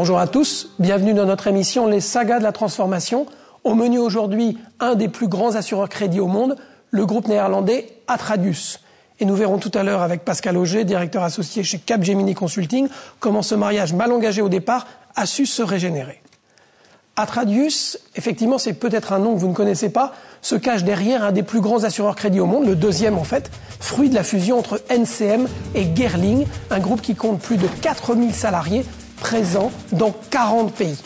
Bonjour à tous, bienvenue dans notre émission Les Sagas de la Transformation. Au menu aujourd'hui, un des plus grands assureurs crédits au monde, le groupe néerlandais Atradius. Et nous verrons tout à l'heure avec Pascal Auger, directeur associé chez Capgemini Consulting, comment ce mariage mal engagé au départ a su se régénérer. Atradius, effectivement, c'est peut-être un nom que vous ne connaissez pas, se cache derrière un des plus grands assureurs crédits au monde, le deuxième en fait, fruit de la fusion entre NCM et Gerling, un groupe qui compte plus de 4000 salariés présents dans 40 pays.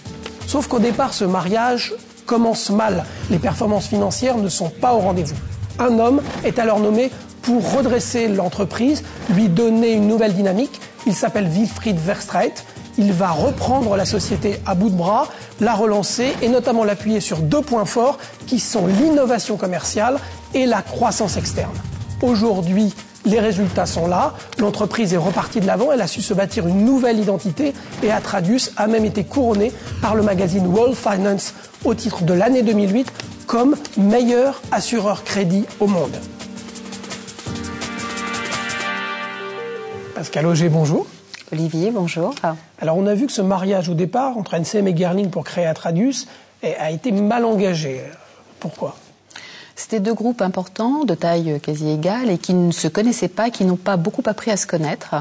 Sauf qu'au départ, ce mariage commence mal. Les performances financières ne sont pas au rendez-vous. Un homme est alors nommé pour redresser l'entreprise, lui donner une nouvelle dynamique. Il s'appelle Wilfried Verstraete. Il va reprendre la société à bout de bras, la relancer et notamment l'appuyer sur deux points forts qui sont l'innovation commerciale et la croissance externe. Aujourd'hui, les résultats sont là, l'entreprise est repartie de l'avant, elle a su se bâtir une nouvelle identité et Atradius a même été couronné par le magazine World Finance au titre de l'année 2008 comme meilleur assureur crédit au monde. Pascal Auger, bonjour. Olivier, bonjour. Alors on a vu que ce mariage au départ entre NCM et Gerling pour créer Atradius a été mal engagé. Pourquoi ? C'était deux groupes importants, de taille quasi égale, et qui ne se connaissaient pas, qui n'ont pas beaucoup appris à se connaître,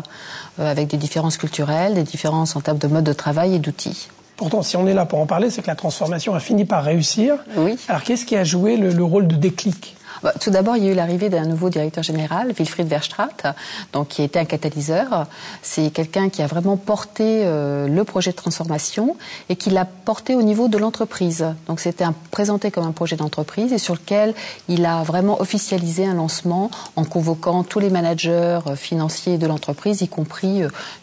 avec des différences culturelles, des différences en termes de mode de travail et d'outils. Pourtant, si on est là pour en parler, c'est que la transformation a fini par réussir. Oui. Alors qu'est-ce qui a joué le rôle de déclic ? Tout d'abord, il y a eu l'arrivée d'un nouveau directeur général, Wilfried Verstraete, donc qui était un catalyseur. C'est quelqu'un qui a vraiment porté le projet de transformation et qui l'a porté au niveau de l'entreprise. Donc c'était présenté comme un projet d'entreprise et sur lequel il a vraiment officialisé un lancement en convoquant tous les managers financiers de l'entreprise, y compris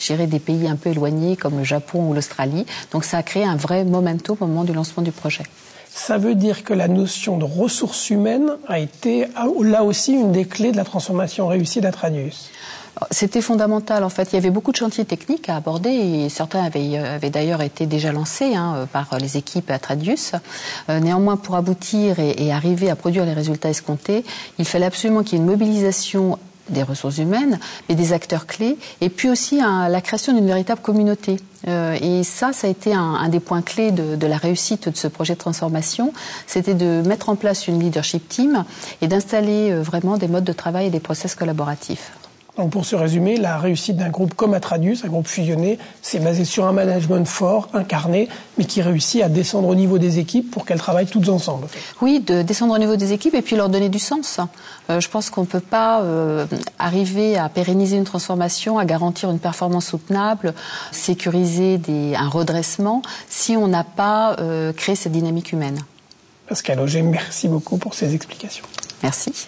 des pays un peu éloignés comme le Japon ou l'Australie. Donc ça a créé un vrai momentum au moment du lancement du projet. Ça veut dire que la notion de ressources humaines a été là aussi une des clés de la transformation réussie d'Atradius. C'était fondamental en fait. Il y avait beaucoup de chantiers techniques à aborder et certains avaient d'ailleurs été déjà lancés par les équipes Atradius. Néanmoins, pour aboutir et arriver à produire les résultats escomptés, il fallait absolument qu'il y ait une mobilisation des ressources humaines, mais des acteurs clés, et puis aussi la création d'une véritable communauté. Et ça a été un des points clés de la réussite de ce projet de transformation, c'était de mettre en place une leadership team et d'installer vraiment des modes de travail et des process collaboratifs. Donc pour se résumer, la réussite d'un groupe comme Atradius, un groupe fusionné, c'est basé sur un management fort, incarné, mais qui réussit à descendre au niveau des équipes pour qu'elles travaillent toutes ensemble. Oui, de descendre au niveau des équipes et puis leur donner du sens. Je pense qu'on ne peut pas arriver à pérenniser une transformation, à garantir une performance soutenable, sécuriser un redressement, si on n'a pas créé cette dynamique humaine. Pascal Auger, merci beaucoup pour ces explications. Merci.